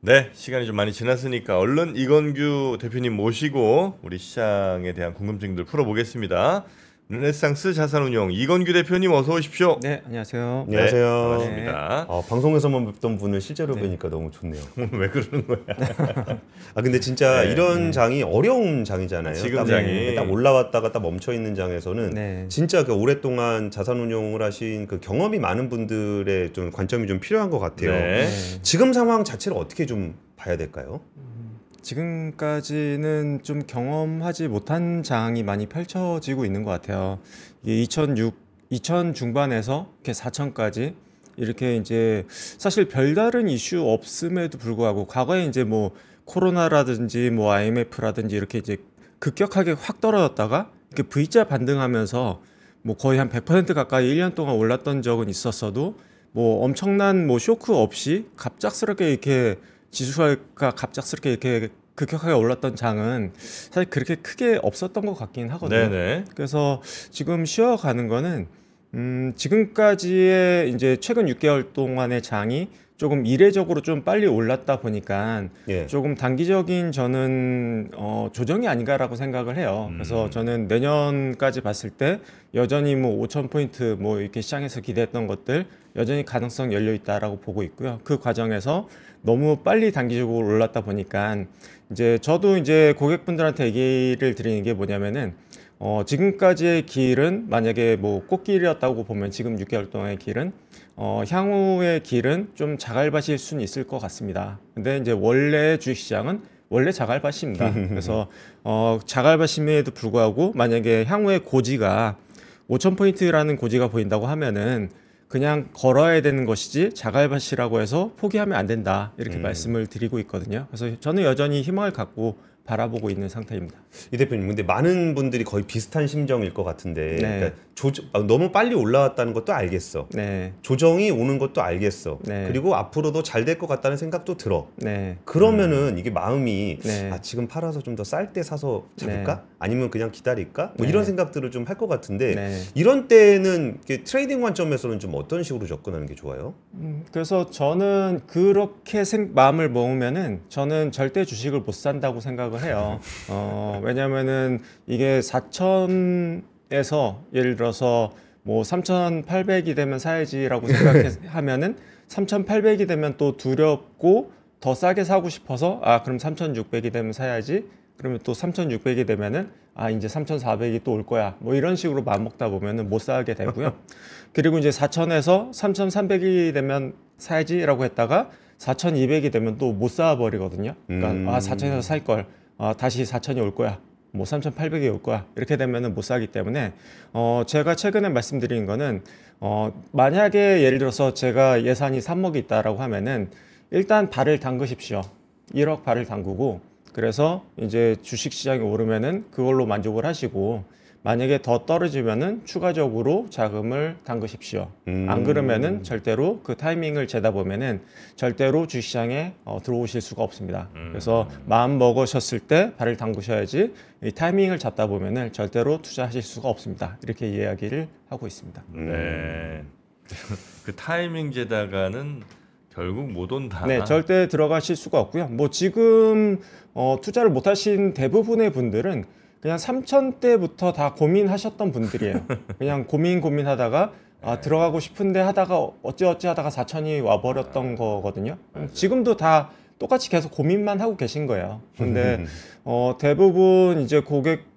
네, 시간이 좀 많이 지났으니까 얼른 이건규 대표님 모시고 우리 시장에 대한 궁금증들 풀어보겠습니다. 르네상스 자산운용 이건규 대표님 어서 오십시오. 네, 안녕하세요. 네, 안녕하세요. 반갑습니다. 방송에서만 뵙던 분을 실제로 네. 뵈니까 너무 좋네요. 오늘 왜 그러는 거야? 근데 진짜 네. 이런 장이 어려운 장이잖아요. 지금 딱, 장이. 딱 올라왔다가 딱 멈춰 있는 장에서는 네. 진짜 그 오랫동안 자산운용을 하신 그 경험이 많은 분들의 좀 관점이 좀 필요한 것 같아요. 네. 지금 상황 자체를 어떻게 좀 봐야 될까요? 지금까지는 좀 경험하지 못한 장이 많이 펼쳐지고 있는 것 같아요. 이게 2000 중반에서 이렇게 4000까지 이렇게 이제 사실 별다른 이슈 없음에도 불구하고 과거에 이제 뭐 코로나라든지 뭐 IMF라든지 이렇게 이제 급격하게 확 떨어졌다가 이렇게 V자 반등하면서 뭐 거의 한 100% 가까이 1년 동안 올랐던 적은 있었어도 뭐 엄청난 뭐 쇼크 없이 갑작스럽게 이렇게 지수가 갑작스럽게 이렇게 급격하게 올랐던 장은 사실 그렇게 크게 없었던 것 같긴 하거든요. 네네. 그래서 지금 쉬어가는 거는 지금까지의 이제 최근 6개월 동안의 장이 조금 이례적으로 좀 빨리 올랐다 보니까 예. 조금 단기적인 저는 조정이 아닌가라고 생각을 해요. 그래서 저는 내년까지 봤을 때 여전히 뭐 5,000포인트 뭐 이렇게 시장에서 기대했던 것들 여전히 가능성 열려 있다라고 보고 있고요. 그 과정에서 너무 빨리 단기적으로 올랐다 보니까 이제 저도 이제 고객분들한테 얘기를 드리는 게 뭐냐면은 지금까지의 길은 만약에 뭐 꽃길이었다고 보면 지금 6개월 동안의 길은 향후의 길은 좀 자갈밭일 수는 있을 것 같습니다. 근데 이제 원래 주식시장은 원래 자갈밭입니다. 그래서 자갈밭임에도 불구하고 만약에 향후의 고지가 5,000포인트라는 고지가 보인다고 하면은 그냥 걸어야 되는 것이지 자갈밭이라고 해서 포기하면 안 된다 이렇게 말씀을 드리고 있거든요. 그래서 저는 여전히 희망을 갖고 바라보고 있는 상태입니다. 이 대표님, 근데 많은 분들이 거의 비슷한 심정일 것 같은데 네. 그러니까 너무 빨리 올라왔다는 것도 알겠어. 네, 조정이 오는 것도 알겠어. 네. 그리고 앞으로도 잘 될 것 같다는 생각도 들어. 네, 그러면은 이게 마음이 네. 지금 팔아서 좀 더 쌀 때 사서 잡을까? 네. 아니면 그냥 기다릴까? 뭐 네. 이런 생각들을 좀 할 것 같은데 네. 이런 때는 이게 트레이딩 관점에서는 좀 어떤 식으로 접근하는 게 좋아요? 그래서 저는 그렇게 마음을 먹으면은 저는 절대 주식을 못 산다고 생각을 해요. 왜냐면은 이게 4,000에서 예를 들어서 뭐 3,800이 되면 사야지라고 생각하면은 3,800이 되면 또 두렵고 더 싸게 사고 싶어서 그럼 3,600이 되면 사야지. 그러면 또 3,600이 되면은 이제 3,400이 또 올 거야. 뭐 이런 식으로 마음 먹다 보면은 못 사게 되고요. 그리고 이제 4,000에서 3,300이 되면 사야지라고 했다가 4,200이 되면 또 못 사 버리거든요. 그러니까 4,000에서 살 걸. 다시 4,000이 올 거야. 뭐 3,800이 올 거야. 이렇게 되면은 못 사기 때문에 제가 최근에 말씀드린 거는 만약에 예를 들어서 제가 예산이 3억이 있다라고 하면은 일단 발을 담그십시오. 1억 발을 담그고 그래서 이제 주식 시장이 오르면은 그걸로 만족을 하시고 만약에 더 떨어지면은 추가적으로 자금을 담그십시오. 안 그러면은 절대로 그 타이밍을 재다 보면은 절대로 주식시장에 들어오실 수가 없습니다. 그래서 마음 먹으셨을 때 발을 담그셔야지 이 타이밍을 잡다 보면은 절대로 투자하실 수가 없습니다. 이렇게 이야기를 하고 있습니다. 네. 그 타이밍 재다가는 결국 못 온다. 네, 절대 들어가실 수가 없고요. 뭐 지금 투자를 못 하신 대부분의 분들은 그냥 3,000대부터 다 고민하셨던 분들이에요. 그냥 고민하다가 들어가고 싶은데 하다가 어찌어찌 하다가 4,000이 와버렸던 거거든요. 지금도 다 똑같이 계속 고민만 하고 계신 거예요. 근데 대부분 이제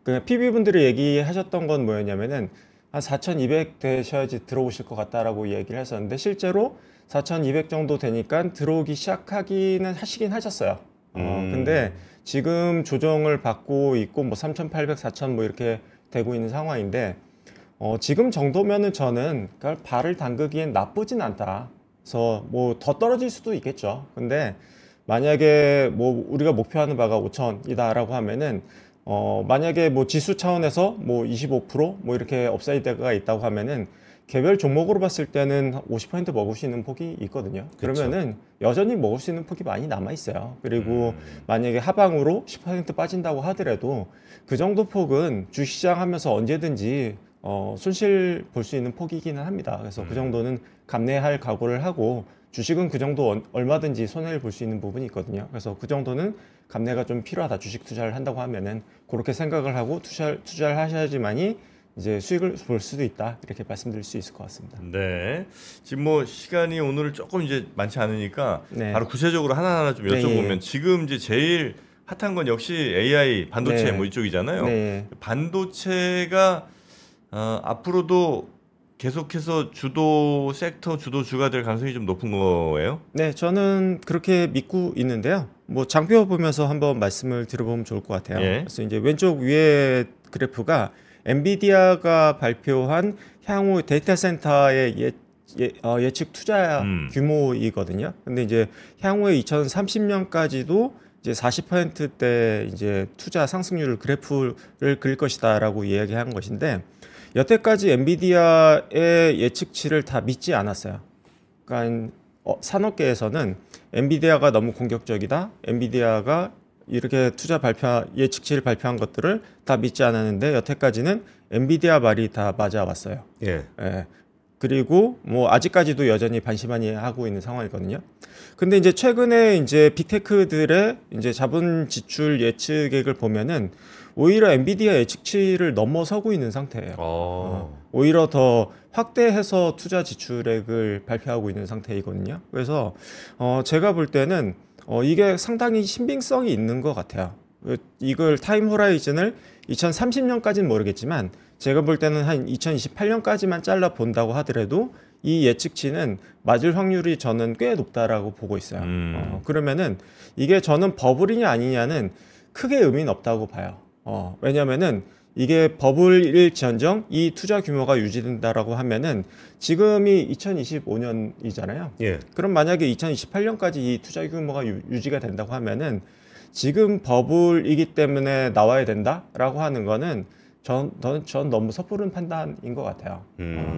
그냥 PB분들이 얘기하셨던 건 뭐였냐면은 한 4,200 되셔야지 들어오실 것 같다라고 얘기를 했었는데 실제로 4,200 정도 되니까 들어오기 시작하기는 하시긴 하셨어요. 근데 지금 조정을 받고 있고 뭐 3,800, 4,000 뭐 이렇게 되고 있는 상황인데 지금 정도면은 저는 발을 담그기엔 나쁘진 않다. 그래서 뭐 더 떨어질 수도 있겠죠. 근데 만약에 뭐 우리가 목표하는 바가 5,000이다라고 하면은 만약에 뭐 지수 차원에서 뭐 25% 이렇게 업사이드가 있다고 하면은 개별 종목으로 봤을 때는 50% 먹을 수 있는 폭이 있거든요. 그러면은 여전히 먹을 수 있는 폭이 많이 남아 있어요. 그리고 만약에 하방으로 10% 빠진다고 하더라도 그 정도 폭은 주식시장 하면서 언제든지 손실 볼 수 있는 폭이기는 합니다. 그래서 그 정도는 감내할 각오를 하고 주식은 그 정도 얼마든지 손해를 볼 수 있는 부분이 있거든요. 그래서 그 정도는 감내가 좀 필요하다. 주식 투자를 한다고 하면은 그렇게 생각을 하고 투자를 하셔야지만이 이제 수익을 볼 수도 있다. 이렇게 말씀드릴 수 있을 것 같습니다. 네. 지금 뭐 시간이 오늘 조금 이제 많지 않으니까 네. 바로 구체적으로 하나하나 좀 네, 여쭤보면 예. 지금 이제 제일 핫한 건 역시 AI 반도체 네. 뭐 이쪽이잖아요. 네. 반도체가 앞으로도 계속해서 주도 섹터, 주도 주가 될 가능성이 좀 높은 거예요? 네, 저는 그렇게 믿고 있는데요. 뭐 장표 보면서 한번 말씀을 드려보면 좋을 것 같아요. 예. 그래서 이제 왼쪽 위에 그래프가 엔비디아가 발표한 향후 데이터 센터의 예측 투자 규모이거든요. 근데 이제 향후에 2030년까지도 이제 40%대 이제 투자 상승률 그래프를 그릴 것이다라고 이야기한 것인데 여태까지 엔비디아의 예측치를 다 믿지 않았어요. 그러니까 산업계에서는 엔비디아가 너무 공격적이다. 엔비디아가 이렇게 예측치를 발표한 것들을 다 믿지 않았는데 여태까지는 엔비디아 말이 다 맞아왔어요. 예. 예. 그리고 뭐 아직까지도 여전히 반신반의하고 있는 상황이거든요. 근데 이제 최근에 이제 빅테크들의 이제 자본 지출 예측액을 보면은 오히려 엔비디아 예측치를 넘어서고 있는 상태예요. 오히려 더 확대해서 투자 지출액을 발표하고 있는 상태이거든요. 그래서 제가 볼 때는 이게 상당히 신빙성이 있는 것 같아요. 이걸 타임 호라이즌을 2030년까지는 모르겠지만 제가 볼 때는 한 2028년까지만 잘라 본다고 하더라도 이 예측치는 맞을 확률이 저는 꽤 높다라고 보고 있어요. 그러면은 이게 저는 버블이냐 아니냐는 크게 의미는 없다고 봐요. 왜냐면은 이게 버블일지언정 이 투자 규모가 유지된다라고 하면은 지금이 2025년이잖아요. 예. 그럼 만약에 2028년까지 이 투자 규모가 유지가 된다고 하면은 지금 버블이기 때문에 나와야 된다라고 하는 거는 전 너무 섣부른 판단인 것 같아요.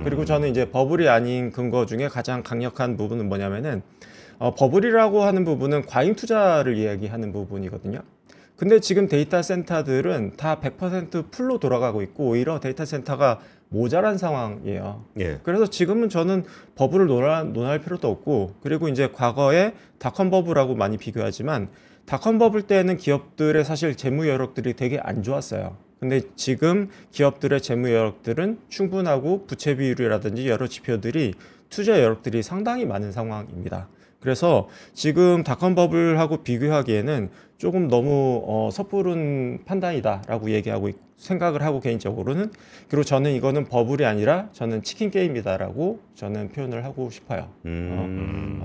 그리고 저는 이제 버블이 아닌 근거 중에 가장 강력한 부분은 뭐냐면은 버블이라고 하는 부분은 과잉 투자를 이야기하는 부분이거든요. 근데 지금 데이터 센터들은 다 100% 풀로 돌아가고 있고 오히려 데이터 센터가 모자란 상황이에요. 예. 그래서 지금은 저는 버블을 논할 필요도 없고 그리고 이제 과거에 닷컴 버블하고 많이 비교하지만 닷컴 버블 때는 기업들의 사실 재무 여력들이 되게 안 좋았어요. 근데 지금 기업들의 재무 여력들은 충분하고 부채 비율이라든지 여러 지표들이 투자 여력들이 상당히 많은 상황입니다. 그래서 지금 닷컴 버블하고 비교하기에는 조금 너무 섣부른 판단이다라고 생각을 하고 개인적으로는 그리고 저는 이거는 버블이 아니라 저는 치킨 게임이다라고 저는 표현을 하고 싶어요.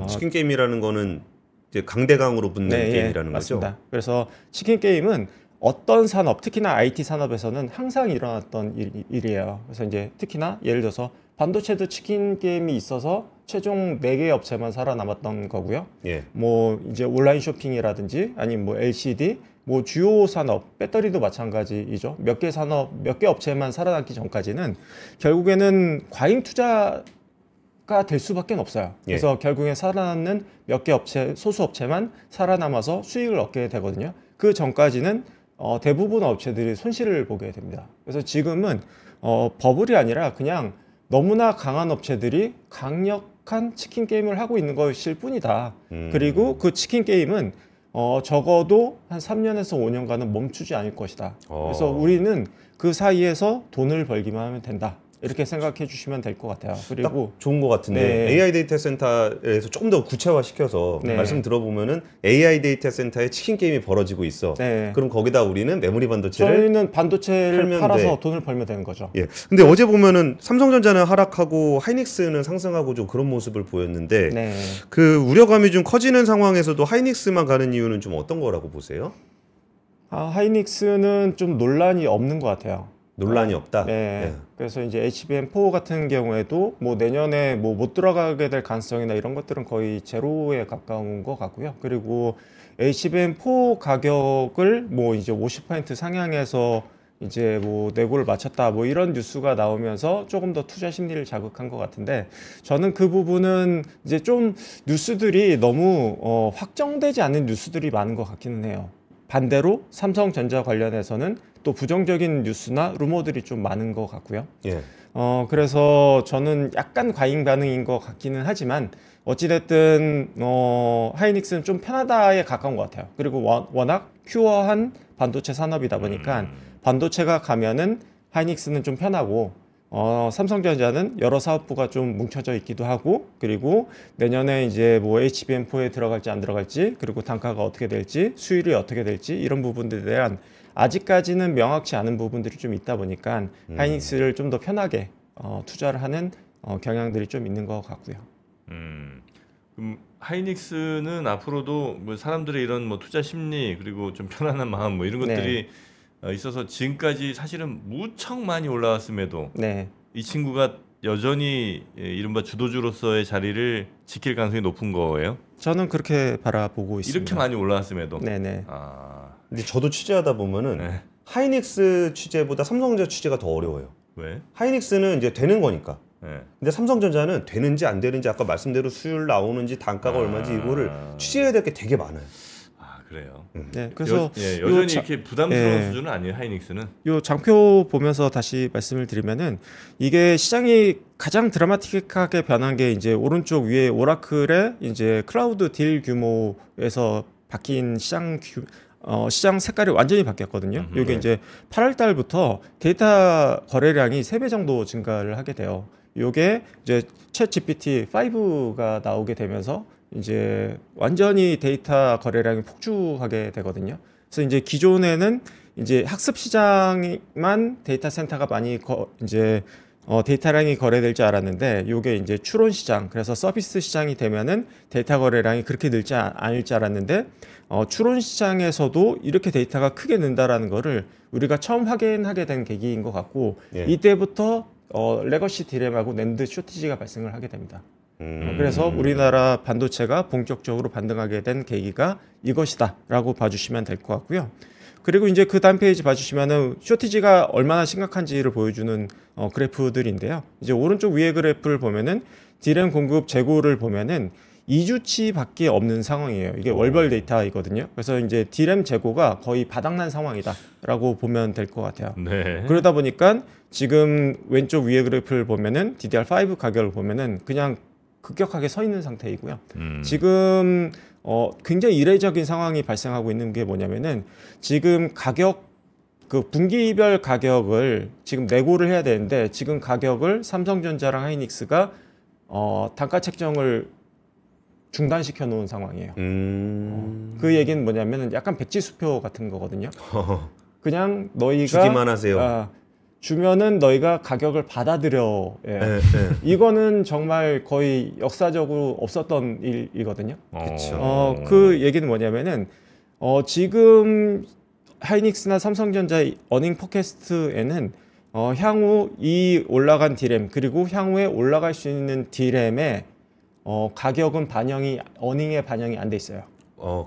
치킨 게임이라는 거는 이제 강대강으로 붙는 네, 게임이라는 맞습니다. 거죠. 그래서 치킨 게임은 어떤 산업, 특히나 IT 산업에서는 항상 일어났던 일이에요. 그래서 이제 특히나 예를 들어서 반도체도 치킨 게임이 있어서 최종 4개 업체만 살아남았던 거고요. 예. 뭐 이제 온라인 쇼핑이라든지 아니면 뭐 LCD, 뭐 주요 산업, 배터리도 마찬가지이죠. 몇 개 산업, 몇 개 업체만 살아남기 전까지는 결국에는 과잉 투자가 될 수밖에 없어요. 그래서 결국엔 살아남는 몇 개 업체, 소수 업체만 살아남아서 수익을 얻게 되거든요. 그 전까지는 대부분 업체들이 손실을 보게 됩니다. 그래서 지금은 버블이 아니라 그냥 너무나 강한 업체들이 강력한 치킨 게임을 하고 있는 것일 뿐이다. 그리고 그 치킨 게임은 적어도 한 3년에서 5년간은 멈추지 않을 것이다. 그래서 우리는 그 사이에서 돈을 벌기만 하면 된다. 이렇게 생각해 주시면 될 것 같아요. 그리고 좋은 것 같은데 네. AI 데이터 센터에서 조금 더 구체화시켜서 네. 말씀 들어보면은 AI 데이터 센터에 치킨 게임이 벌어지고 있어. 네. 그럼 거기다 우리는 메모리 반도체를 저희는 반도체를 팔면 팔아서 돼. 돈을 벌면 되는 거죠. 예. 근데 어제 보면은 삼성전자는 하락하고 하이닉스는 상승하고 좀 그런 모습을 보였는데 네. 그 우려감이 좀 커지는 상황에서도 하이닉스만 가는 이유는 좀 어떤 거라고 보세요? 하이닉스는 좀 논란이 없는 것 같아요. 논란이 없다. 네. 예. 그래서 이제 HBM4 같은 경우에도 뭐 내년에 뭐 못 들어가게 될 가능성이나 이런 것들은 거의 제로에 가까운 것 같고요. 그리고 HBM4 가격을 뭐 이제 50% 상향해서 이제 뭐 내고를 마쳤다 뭐 이런 뉴스가 나오면서 조금 더 투자 심리를 자극한 것 같은데 저는 그 부분은 이제 좀 뉴스들이 너무 확정되지 않은 뉴스들이 많은 것 같기는 해요. 반대로 삼성전자 관련해서는 또 부정적인 뉴스나 루머들이 좀 많은 것 같고요. 예. 그래서 저는 약간 과잉 반응인 것 같기는 하지만 어찌됐든 하이닉스는 좀 편하다에 가까운 것 같아요. 그리고 워낙 퓨어한 반도체 산업이다 보니까 반도체가 가면은 하이닉스는 좀 편하고 삼성전자는 여러 사업부가 좀 뭉쳐져 있기도 하고 그리고 내년에 이제 뭐 HBM4에 들어갈지 안 들어갈지 그리고 단가가 어떻게 될지 수율이 어떻게 될지 이런 부분들에 대한 아직까지는 명확치 않은 부분들이 좀 있다 보니까 하이닉스를 좀 더 편하게 투자를 하는 경향들이 좀 있는 것 같고요. 그럼 하이닉스는 앞으로도 뭐 사람들의 이런 뭐 투자 심리 그리고 좀 편안한 마음 뭐 이런 것들이 있어서 지금까지 사실은 무척 많이 올라왔음에도 네. 이 친구가 여전히 이른바 주도주로서의 자리를 지킬 가능성이 높은 거예요? 저는 그렇게 바라보고 있습니다. 이렇게 많이 올라왔음에도. 네네. 근데 저도 취재하다 보면은 네. 하이닉스 취재보다 삼성전자 취재가 더 어려워요. 왜? 하이닉스는 이제 되는 거니까. 네. 근데 삼성전자는 되는지 안 되는지 아까 말씀대로 수율 나오는지 단가가 얼마인지 이거를 취재해야 될 게 되게 많아요. 아 그래요. 네. 그래서 여전히 이렇게 부담스러운 예. 수준은 아니에요 하이닉스는. 요 장표 보면서 다시 말씀을 드리면은 이게 시장이 가장 드라마틱하게 변한 게 이제 오른쪽 위에 오라클의 이제 클라우드 딜 규모에서 바뀐 시장 색깔이 완전히 바뀌었거든요. 이게 이제 8월 달부터 데이터 거래량이 3배 정도 증가를 하게 돼요. 요게 이제 챗 GPT 5가 나오게 되면서 이제 완전히 데이터 거래량이 폭주하게 되거든요. 그래서 이제 기존에는 이제 학습 시장만 데이터 센터가 많이 이제 데이터량이 거래될 줄 알았는데 요게 이제 추론 시장 그래서 서비스 시장이 되면은 데이터 거래량이 그렇게 늘지 않을 줄 알았는데 추론 시장에서도 이렇게 데이터가 크게 는다라는 거를 우리가 처음 확인하게 된 계기인 것 같고 예. 이때부터 레거시 디램하고 낸드 쇼티지가 발생을 하게 됩니다. 그래서 우리나라 반도체가 본격적으로 반등하게 된 계기가 이것이다라고 봐주시면 될 것 같고요. 그리고 이제 그 다음 페이지 봐주시면은 쇼티지가 얼마나 심각한지를 보여주는 그래프들인데요. 이제 오른쪽 위에 그래프를 보면은 디램 공급 재고를 보면은 2주치밖에 없는 상황이에요. 이게 월별 데이터이거든요. 그래서 이제 디램 재고가 거의 바닥난 상황이다라고 보면 될 것 같아요. 네. 그러다 보니까 지금 왼쪽 위에 그래프를 보면은 DDR5 가격을 보면은 그냥 급격하게 서 있는 상태이고요. 지금 굉장히 이례적인 상황이 발생하고 있는 게 뭐냐면은 지금 그 분기별 가격을 지금 내고를 해야 되는데 지금 가격을 삼성전자랑 하이닉스가 단가 책정을 중단시켜 놓은 상황이에요. 그 얘기는 뭐냐면은 약간 백지수표 같은 거거든요. 그냥 너희가 주기만 하세요. 주면은 너희가 가격을 받아들여. 예. 예, 예. 이거는 정말 거의 역사적으로 없었던 일이거든요. 그쵸. 그 얘기는 뭐냐면은 지금 하이닉스나 삼성전자 어닝 포캐스트에는 향후 이 올라간 디램 그리고 향후에 올라갈 수 있는 디램의 가격은 어닝에 반영이 안 돼 있어요.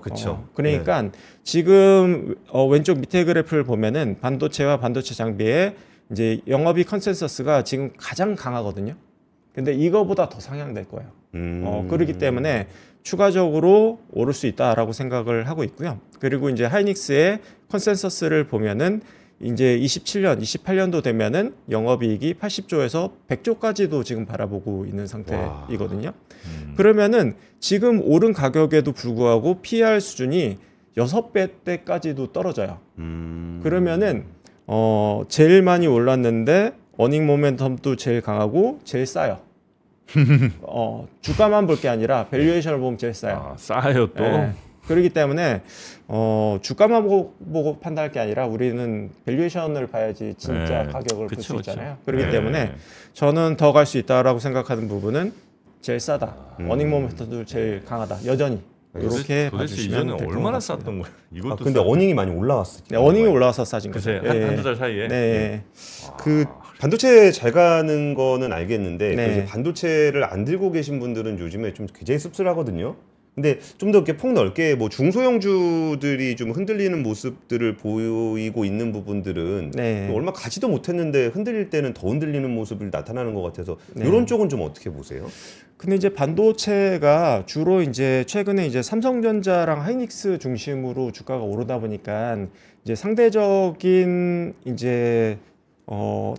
그렇죠. 그러니까 지금 왼쪽 밑에 그래프를 보면은 반도체와 반도체 장비의 이제 영업이익 컨센서스가 지금 가장 강하거든요. 근데 이거보다 더 상향될 거예요. 그렇기 때문에 추가적으로 오를 수 있다라고 생각을 하고 있고요. 그리고 이제 하이닉스의 컨센서스를 보면은 이제 27년, 28년도 되면은 영업이익이 80조에서 100조까지도 지금 바라보고 있는 상태이거든요. 그러면은 지금 오른 가격에도 불구하고 PER 수준이 6배대까지도 떨어져요. 그러면은 제일 많이 올랐는데 어닝 모멘텀도 제일 강하고 제일 싸요. 주가만 볼 게 아니라 밸류에이션을 보면 제일 싸요. 싸요 또. 네. 그렇기 때문에 주가만 보고 판단할 게 아니라 우리는 밸류에이션을 봐야지 진짜 가격을 볼 수 있잖아요. 그렇기 때문에 저는 더 갈 수 있다라고 생각하는 부분은 제일 싸다. 어닝 모멘텀도 제일 강하다. 여전히. 이렇게 도대체 봐주시면 이전에 될 것 얼마나 같습니다. 쌌던 거예요? 이것도 근데 어닝이 많이 올라왔어요. 네, 어닝이 올라와서 싸진 거죠. 그새 한두 달 사이에. 네. 그 반도체 잘 가는 거는 알겠는데 네. 그 이제 반도체를 안 들고 계신 분들은 요즘에 좀 굉장히 씁쓸하거든요. 근데 좀 더 이렇게 폭넓게 뭐 중소형주들이 좀 흔들리는 모습들을 보이고 있는 부분들은 네. 얼마 가지도 못했는데 흔들릴 때는 더 흔들리는 모습을 나타나는 것 같아서 네. 이런 쪽은 좀 어떻게 보세요? 근데 이제 반도체가 주로 이제 최근에 이제 삼성전자랑 하이닉스 중심으로 주가가 오르다 보니까 이제 상대적인 이제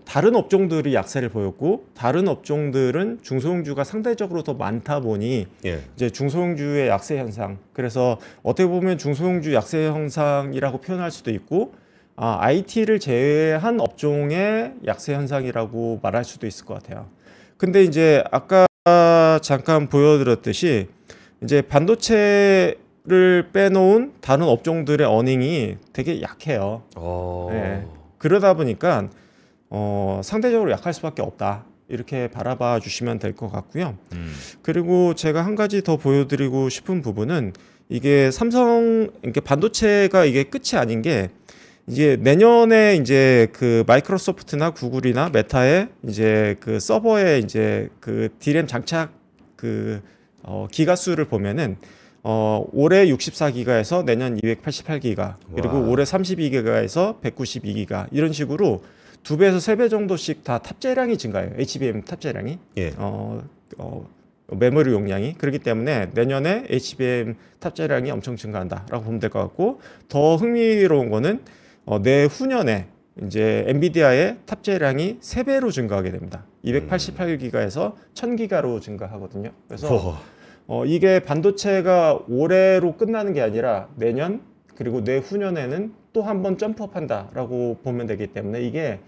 다른 업종들이 약세를 보였고 다른 업종들은 중소형주가 상대적으로 더 많다 보니 예. 이제 중소형주의 약세 현상. 그래서 어떻게 보면 중소형주 약세 현상이라고 표현할 수도 있고 IT를 제외한 업종의 약세 현상이라고 말할 수도 있을 것 같아요. 근데 이제 아까 잠깐 보여드렸듯이 이제 반도체를 빼놓은 다른 업종들의 어닝이 되게 약해요. 네. 그러다 보니까 상대적으로 약할 수밖에 없다. 이렇게 바라봐 주시면 될 것 같고요. 그리고 제가 한 가지 더 보여드리고 싶은 부분은 이게 이게 반도체가 이게 끝이 아닌 게 이제 내년에 이제 그 마이크로소프트나 구글이나 메타의 이제 그 서버에 이제 그 D램 장착 기가 수를 보면은 올해 64기가에서 내년 288기가 그리고 와. 올해 32기가에서 192기가 이런 식으로 2배에서 3배 정도씩 다 탑재량이 증가해요. HBM 탑재량이. 예. 메모리 용량이. 그렇기 때문에 내년에 HBM 탑재량이 엄청 증가한다라고 보면 될 것 같고 더 흥미로운 거는 내후년에 이제 엔비디아의 탑재량이 3배로 증가하게 됩니다. 288기가에서 1000기가로 증가하거든요. 그래서 이게 반도체가 올해로 끝나는 게 아니라 내년 그리고 내후년에는 또 한 번 점프업한다라고 보면 되기 때문에 이게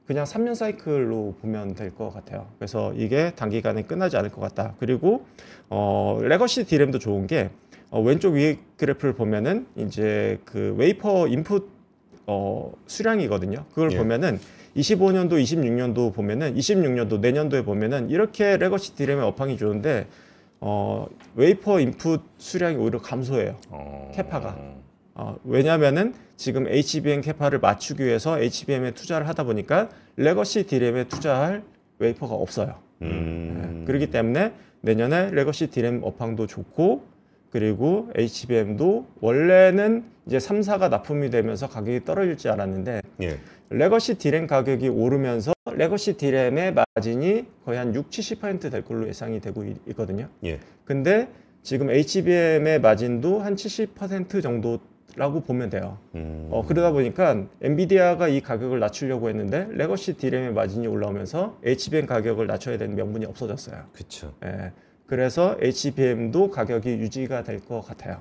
그냥 3년 사이클로 보면 될 것 같아요. 그래서 이게 단기간에 끝나지 않을 것 같다. 그리고 레거시 D램도 좋은 게 왼쪽 위 그래프를 보면은 이제 그 웨이퍼 인풋 수량이거든요. 그걸 예. 보면은 25년도, 26년도 보면은 26년도 내년도에 보면은 이렇게 레거시 D램의 업황이 좋은데 웨이퍼 인풋 수량이 오히려 감소해요. 캐파가. 왜냐하면은 지금 HBM 캐파를 맞추기 위해서 HBM에 투자를 하다 보니까 레거시 D램에 투자할 웨이퍼가 없어요. 그렇기 때문에 내년에 레거시 D램 업황도 좋고 그리고 HBM도 원래는 이제 3사가 납품이 되면서 가격이 떨어질 줄 알았는데 예. 레거시 D램 가격이 오르면서 레거시 D램의 마진이 거의 한 60-70% 될 걸로 예상이 되고 있거든요. 예. 근데 지금 HBM의 마진도 한 70% 정도라고 보면 돼요. 그러다 보니까 엔비디아가 이 가격을 낮추려고 했는데 레거시 D램의 마진이 올라오면서 HBM 가격을 낮춰야 되는 명분이 없어졌어요. 그렇죠. 예, 그래서 HBM도 가격이 유지가 될 것 같아요.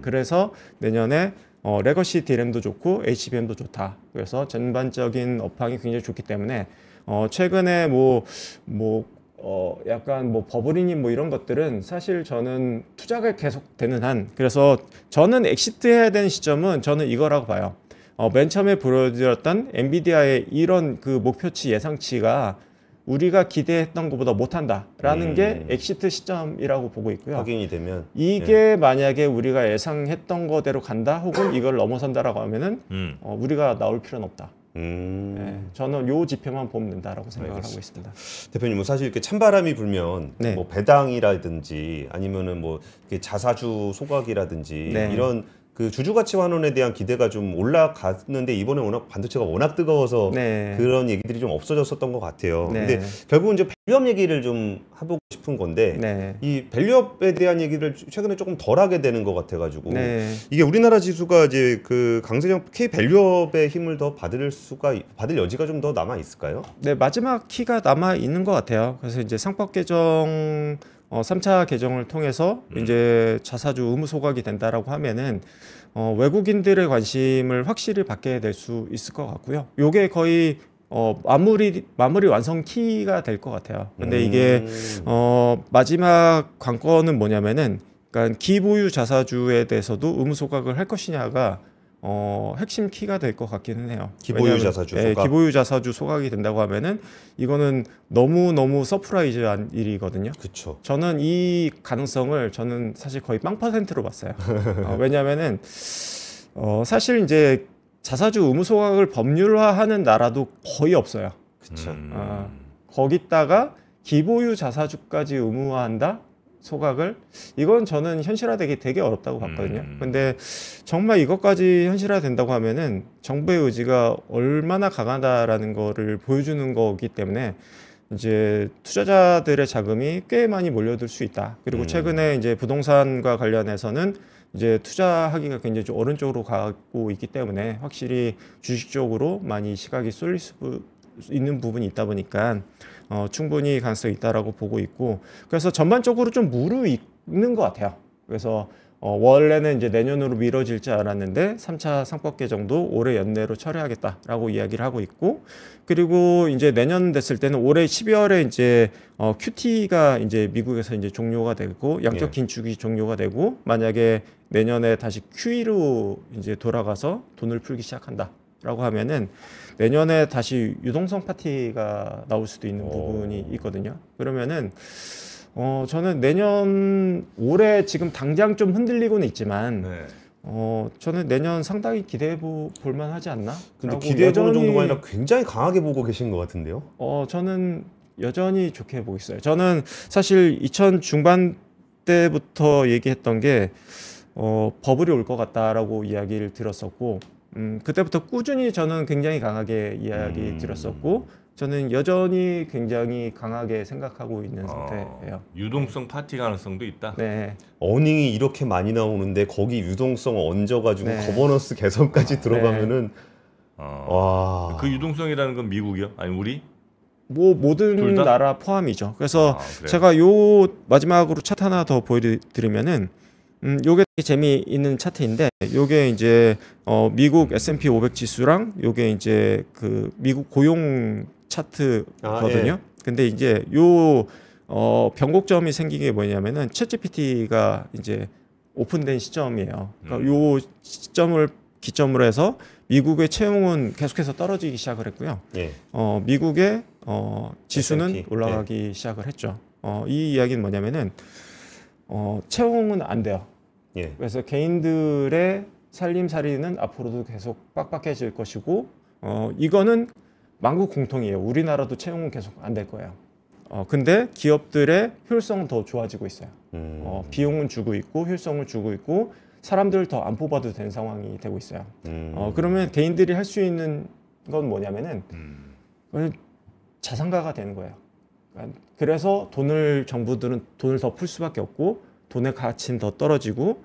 그래서 내년에 레거시 D램도 좋고 HBM도 좋다. 그래서 전반적인 업황이 굉장히 좋기 때문에 최근에 약간 버블이니 이런 것들은 사실 저는 투자가 계속 되는 한 그래서 저는 엑시트해야 되는 시점은 저는 이거라고 봐요. 맨 처음에 보여드렸던 엔비디아의 이런 그 목표치 예상치가 우리가 기대했던 것보다 못한다라는 게 엑시트 시점이라고 보고 있고요. 확인이 되면 이게 만약에 우리가 예상했던 거대로 간다 혹은 이걸 넘어선다라고 하면은 우리가 나올 필요는 없다. 저는 요 지표만 보면 된다라고 생각을 하고 있습니다. 대표님, 뭐 사실 이렇게 찬바람이 불면 네. 뭐 배당이라든지 아니면은 뭐 이렇게 자사주 소각이라든지 네. 이런 그 주주가치 환원에 대한 기대가 좀 올라갔는데 이번에 워낙 반도체가 워낙 뜨거워서 네. 그런 얘기들이 좀 없어졌었던 것 같아요. 네. 근데 결국은 이제 밸류업 얘기를 좀 해보고 싶은 건데 네. 이 밸류업에 대한 얘기를 최근에 조금 덜 하게 되는 것 같아가지고 네. 이게 우리나라 지수가 이제 그 강세장 K 밸류업의 힘을 더 받을 여지가 좀 더 남아 있을까요? 네, 마지막 키가 남아 있는 것 같아요. 그래서 이제 상법 개정 3차 개정을 통해서 이제 자사주 의무 소각이 된다라고 하면은 외국인들의 관심을 확실히 받게 될 수 있을 것 같고요. 요게 거의 마무리 완성 키가 될 것 같아요. 근데 이게 마지막 관건은 뭐냐면은 그러니까 기보유 자사주에 대해서도 의무 소각을 할 것이냐가 핵심 키가 될 것 같기는 해요. 기보유 자사주 소각. 네, 기보유 자사주 소각이 된다고 하면은 이거는 너무 서프라이즈한 일이거든요. 그렇죠. 저는 이 가능성을 저는 사실 거의 0%로 봤어요. 왜냐하면은 사실 이제 자사주 의무 소각을 법률화하는 나라도 거의 없어요. 그렇죠. 거기다가 기보유 자사주까지 의무화한다? 소각을 이건 저는 현실화되기 되게 어렵다고 봤거든요. 근데 정말 이것까지 현실화된다고 하면은 정부의 의지가 얼마나 강하다라는 거를 보여주는 거기 때문에 이제 투자자들의 자금이 꽤 많이 몰려들 수 있다. 그리고 최근에 이제 부동산과 관련해서는 이제 투자하기가 굉장히 좀 오른쪽으로 가고 있기 때문에 확실히 주식 쪽으로 많이 시각이 쏠릴 수 있는 부분이 있다 보니까 충분히 가능성이 있다라고 보고 있고, 그래서 전반적으로 좀 무르익는 것 같아요. 그래서 원래는 이제 내년으로 미뤄질 줄 알았는데 3차 상법 개정도 올해 연내로 처리하겠다라고 이야기를 하고 있고, 그리고 이제 내년 됐을 때는 올해 12월에 이제 QT가 이제 미국에서 이제 종료가 되고 양적 긴축이 종료가 되고, 만약에 내년에 다시 QE로 이제 돌아가서 돈을 풀기 시작한다라고 하면은 내년에 다시 유동성 파티가 나올 수도 있는 부분이 있거든요. 그러면은 저는 내년 올해 지금 당장 좀 흔들리고는 있지만 저는 내년 상당히 기대해 볼 만하지 않나? 근데 기대해 보는 정도가 아니라 굉장히 강하게 보고 계신 것 같은데요? 저는 여전히 좋게 보고 있어요. 저는 사실 2000 중반 때부터 얘기했던 게 버블이 올 것 같다라고 이야기를 들었었고, 그때부터 꾸준히 저는 굉장히 강하게 이야기 드렸었고, 저는 여전히 굉장히 강하게 생각하고 있는 상태예요. 유동성 파티 가능성도 있다. 네. 어닝이 이렇게 많이 나오는데 거기 유동성 얹어가지고 거버넌스 개선까지 들어가면은 와. 그 유동성이라는 건 미국이요? 아니 우리? 뭐 모든 나라 포함이죠. 그래서 제가 요 마지막으로 차트 하나 더 보여드리면은 요게 되게 재미있는 차트인데, 요게 이제 미국 S&P 500 지수랑 요게 이제 그 미국 고용 차트거든요. 근데 이제 요 변곡점이 생긴 게 뭐냐면은 챗GPT가 이제 오픈된 시점이에요. 그러니까 요 시점을 기점으로 해서 미국의 채용은 계속해서 떨어지기 시작을 했고요. 미국의 지수는 S&P. 올라가기 시작을 했죠. 이 이야기는 뭐냐면은 채용은 안 돼요. 그래서 개인들의 살림살이는 앞으로도 계속 빡빡해질 것이고, 이거는 만국 공통이에요. 우리나라도 채용은 계속 안 될 거예요. 근데 기업들의 효율성은 더 좋아지고 있어요. 비용은 주고 있고 효율성을 주고 있고 사람들을 더 안 뽑아도 되는 상황이 되고 있어요. 그러면 개인들이 할 수 있는 건 뭐냐면은 자산가가 되는 거예요. 그래서 정부들은 돈을 더 풀 수밖에 없고, 돈의 가치는 더 떨어지고,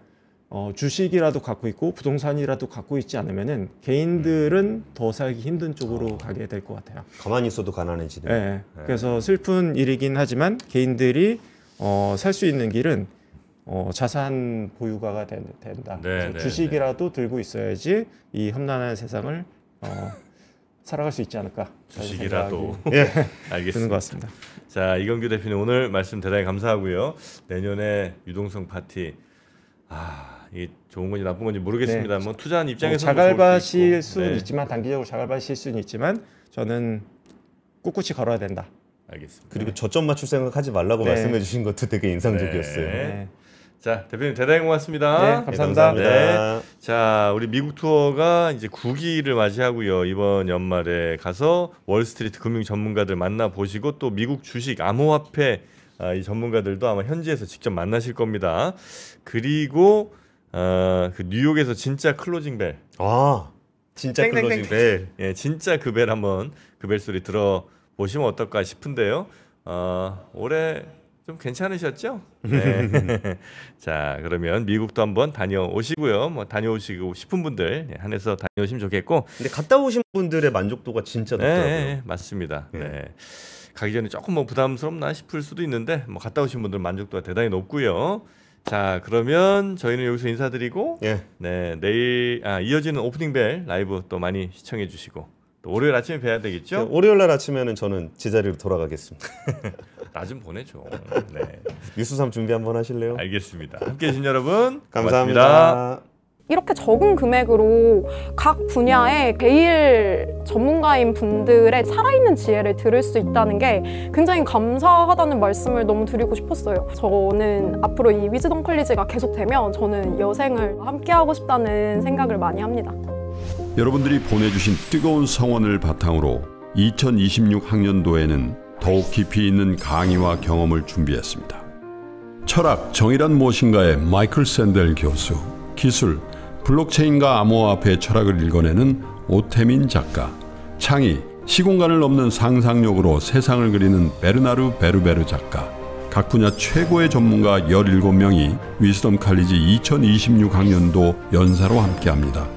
주식이라도 갖고 있고 부동산이라도 갖고 있지 않으면은 개인들은 더 살기 힘든 쪽으로 가게 될 것 같아요. 가만히 있어도 가난해지는. 네. 그래서 슬픈 일이긴 하지만 개인들이 살 수 있는 길은 자산 보유가가 된다. 주식이라도 들고 있어야지 이 험난한 세상을 살아갈 수 있지 않을까. 주식이라도. 알겠습니다. 드는 것 같습니다. 자, 이경규 대표님 오늘 말씀 대단히 감사하고요. 내년에 유동성 파티, 이게 좋은 건지 나쁜 건지 모르겠습니다. 뭐 투자한 입장에서 자갈밭일 수는 있지만, 단기적으로 자갈밭일 수는 있지만 저는 꿋꿋이 걸어야 된다. 알겠습니다. 그리고 저점 맞출 생각하지 말라고 말씀해 주신 것도 되게 인상적이었어요. 자, 대표님 대단히 고맙습니다. 감사합니다. 자, 우리 미국 투어가 이제 9기를 맞이하고요. 이번 연말에 가서 월스트리트 금융 전문가들 만나 보시고, 또 미국 주식 암호화폐 이 전문가들도 아마 현지에서 직접 만나실 겁니다. 그리고 그 뉴욕에서 진짜 클로징 벨. 진짜 클로징 벨. 진짜 그 벨 한번 그 벨 소리 들어보시면 어떨까 싶은데요. 올해 좀 괜찮으셨죠? 자, 그러면 미국도 한번 다녀오시고요. 뭐 다녀오시고 싶은 분들 한해서 다녀오시면 좋겠고. 근데 갔다 오신 분들의 만족도가 진짜 높더라고요. 맞습니다. 가기 전에 조금 뭐 부담스럽나 싶을 수도 있는데 뭐 갔다 오신 분들 만족도가 대단히 높고요. 자, 그러면 저희는 여기서 인사드리고 내일 이어지는 오프닝 벨 라이브 또 많이 시청해 주시고, 또 월요일 아침에 뵈야 되겠죠? 월요일 날 아침에는 저는 제자리로 돌아가겠습니다. 나 좀 보내줘. 뉴스3 준비 한번 하실래요? 알겠습니다. 함께해 주신 여러분 감사합니다. 고맙습니다. 이렇게 적은 금액으로 각 분야의 제일 전문가인 분들의 살아있는 지혜를 들을 수 있다는 게 굉장히 감사하다는 말씀을 너무 드리고 싶었어요. 저는 앞으로 이 위즈덤 컬리지가 계속되면 저는 여생을 함께하고 싶다는 생각을 많이 합니다. 여러분들이 보내주신 뜨거운 성원을 바탕으로 2026 학년도에는 더욱 깊이 있는 강의와 경험을 준비했습니다. 철학 정의란 무엇인가의 마이클 샌델 교수, 기술 블록체인과 암호화폐의 철학을 읽어내는 오태민 작가, 창의 시공간을 넘는 상상력으로 세상을 그리는 베르나르 베르베르 작가, 각 분야 최고의 전문가 17명이 위즈덤 칼리지 2026학년도 연사로 함께합니다.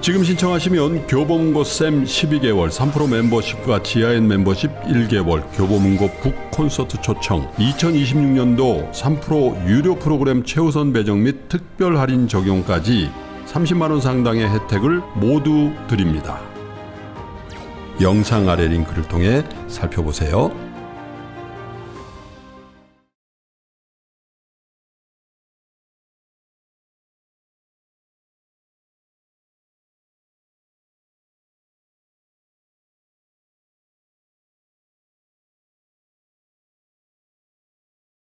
지금 신청하시면 교보문고 쌤 12개월, 3프로 멤버십과 지하엔 멤버십 1개월, 교보문고 북 콘서트 초청, 2026년도 3프로 유료 프로그램 최우선 배정 및 특별 할인 적용까지 30만 원 상당의 혜택을 모두 드립니다. 영상 아래 링크를 통해 살펴보세요.